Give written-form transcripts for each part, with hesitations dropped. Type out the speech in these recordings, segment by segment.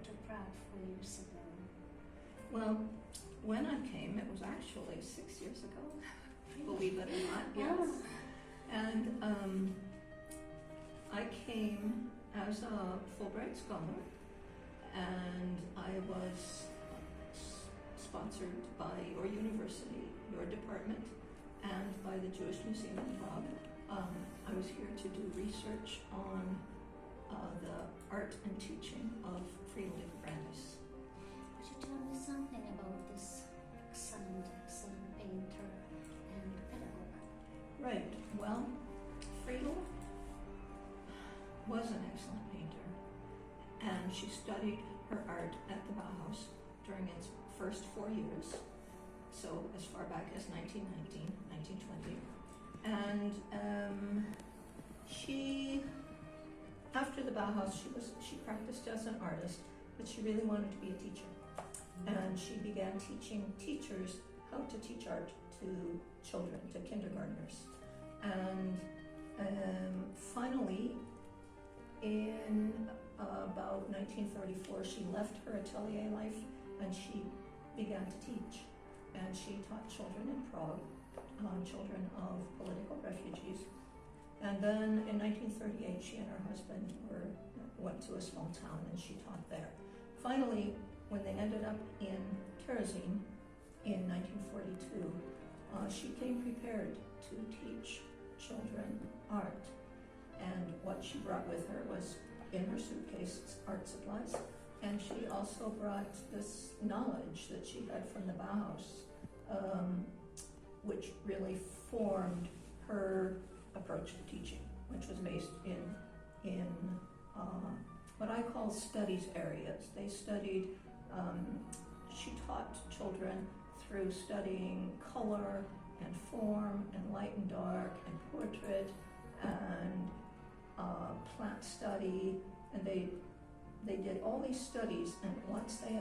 to Prague 4 years ago? Well, when I came, it was actually 6 years ago, believe it or not, yes. And I came as a Fulbright scholar, and I was sponsored by your university, your department, and by the Jewish Museum in Prague. I was here to do research on the art and teaching of Friedrich Brandes. Could you tell me something about this excellent painter and pedagogue? Right. Well, Friedel was an excellent painter, and she studied her art at the Bauhaus during its first 4 years, so as far back as 1919, 1920. And she, after the Bauhaus, she practiced as an artist, but she really wanted to be a teacher. And she began teaching teachers how to teach art to children, to kindergartners. And finally, in about 1934, she left her atelier life and she began to teach. And she taught children in Prague, children of political refugees. And then in 1938, she and her husband went to a small town and she taught there. Finally, when they ended up in Terezin in 1942, she came prepared to teach children art. And what she brought with her was, in her suitcase, art supplies. And she also brought this knowledge that she had from the Bauhaus, which really formed her approach to teaching, which was based in what I call studies areas. They studied, she taught children through studying color and form and light and dark and portrait and plant study, and they did all these studies, and once they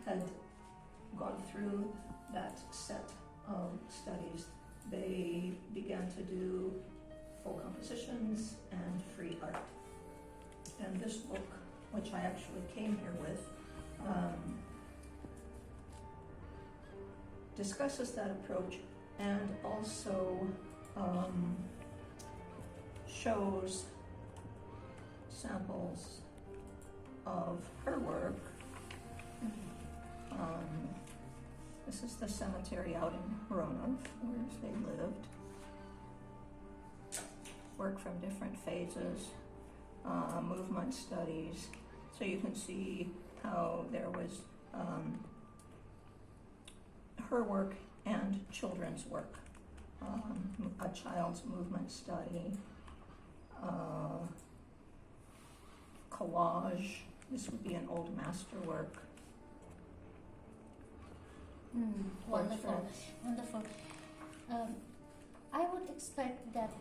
had gone through that set of studies, they began to do full compositions and free art. And this book, which I actually came here with, discusses that approach and also shows samples of her work. This is the cemetery out in Hronov, where they lived. Work from different phases, movement studies. So you can see how there was her work and children's work. A child's movement study, collage. This would be an old masterwork. Wonderful, wonderful. I would expect that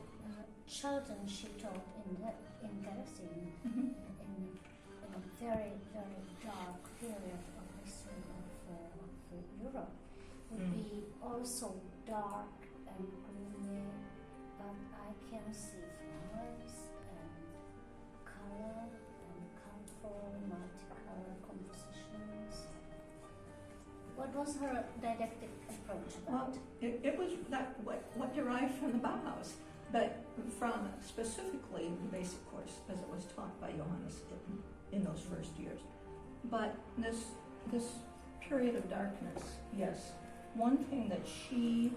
children she taught in Terezin, in a very, very dark period of history of Europe, would be also dark and gloomy, but I can see flowers and color and colorful multicolor compositions. What was her didactic approach about? Well, it was that what derived from the Bauhaus, but from specifically the basic course as it was taught by Johannes in those first years. But this period of darkness, yes. One thing that she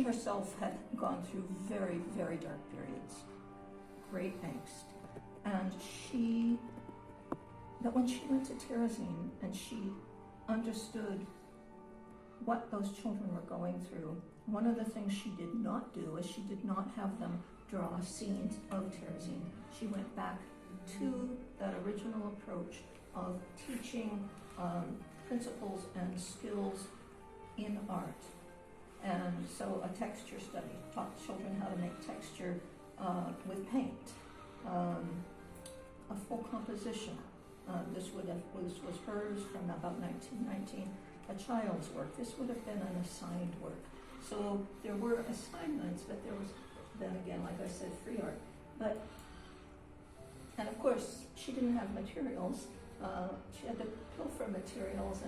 herself had gone through very, very dark periods, great angst. And that when she went to Terezin and she understood what those children were going through, one of the things she did not do is she did not have them draw scenes of Terezin. She went back to that original approach of teaching principles and skills in art. And so a texture study, taught children how to make texture with paint, a full composition. This was hers from about 1919, a child's work. This would have been an assigned work. So there were assignments, but there was, then again, like I said, free art. And of course, she didn't have materials, she had to pilfer materials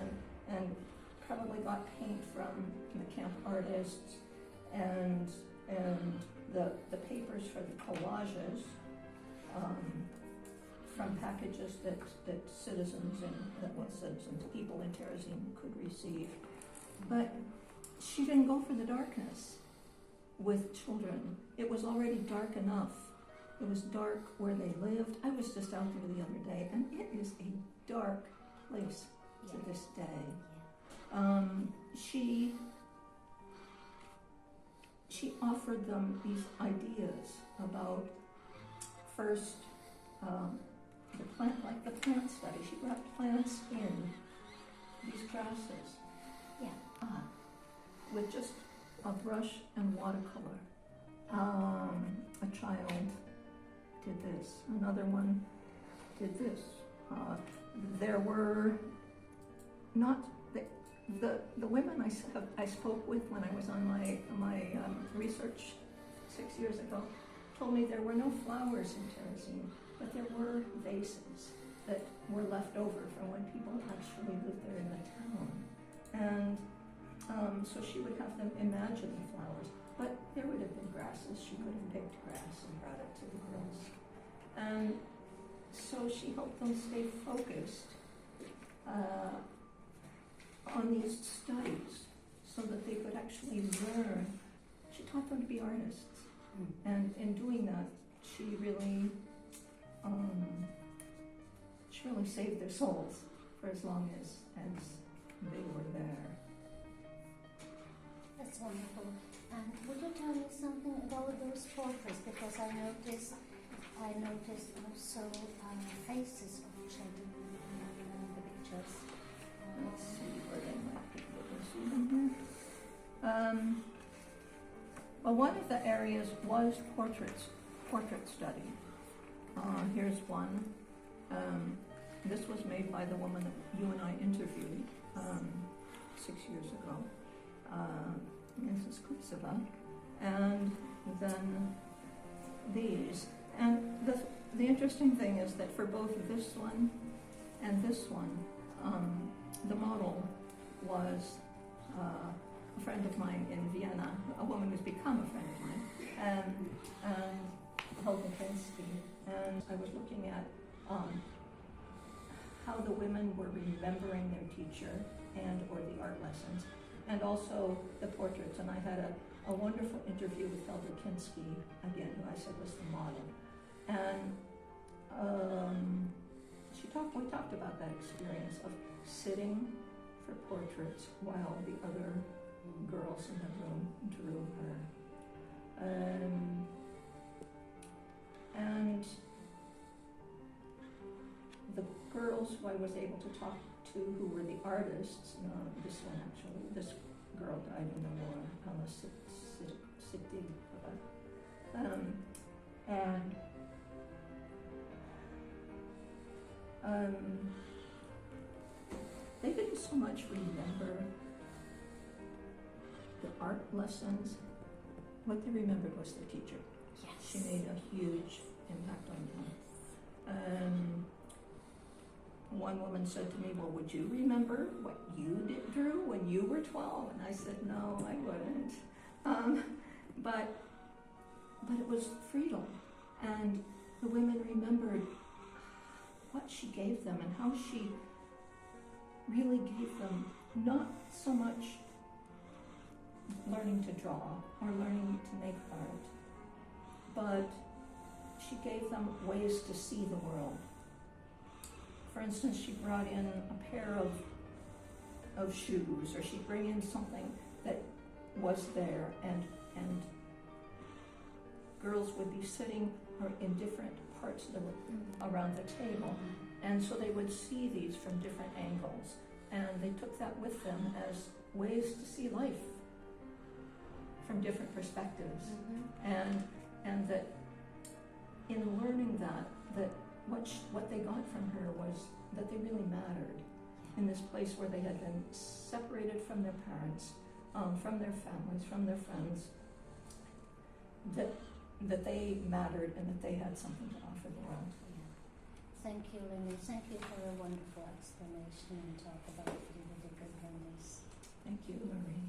and probably got paint from the camp artists and the papers for the collages from packages that people in Terezin could receive. But she didn't go for the darkness with children. It was already dark enough. It was dark where they lived. I was just out there the other day, and it is a dark place to this day. She offered them these ideas about first the plant study. She brought plants in these grasses, with just a brush and watercolor. A child did this. Another one did this. There were not the women I spoke with when I was on my research 6 years ago told me there were no flowers in Terezin, but there were vases that were left over from when people actually lived there in the town. And so she would have them imagine the flowers, but there would have been grasses. She could have picked grass and brought it to the girls. And so she helped them stay focused on these studies so that they could actually learn. She taught them to be artists. And in doing that, she really saved their souls for as long as they were there. That's wonderful. And would you tell me something about those portraits? Because I noticed also faces of children in the pictures. Let's see where they might be. Well, one of the areas was portrait study. Here's one. This was made by the woman that you and I interviewed 6 years ago, Mrs. Fulková. And then these. And the interesting thing is that for both this one and this one, the model was a friend of mine in Vienna, a woman who's become a friend of mine, and Helga Kinsky. And I was looking at how the women were remembering their teacher and or the art lessons, and also the portraits. And I had a wonderful interview with Helga Kinsky, again, who I said was the model. And we talked about that experience of sitting for portraits while the other girls in the room drew her. And the girls who I was able to talk to who were the artists, this one actually, this girl died in the war, Alice Siddig. They didn't so much remember the art lessons. What they remembered was their teacher. Yes. She made a huge impact on them. One woman said to me, well, would you remember what you drew when you were 12? And I said, no, I wouldn't. But it was freedom. And the women remembered what she gave them and how she really gave them not so much learning to draw or learning to make art, but she gave them ways to see the world. For instance, she brought in a pair of shoes, or she'd bring in something that was there, and girls would be sitting in different parts of around the table, and so they would see these from different angles, and they took that with them as ways to see life from different perspectives, and that in learning that what they got from her was that they really mattered in this place where they had been separated from their parents, from their families, from their friends, that they mattered and that they had something to offer the world. Thank you, Linney. Thank you for a wonderful explanation and talk about really good memories. Thank you, Marie.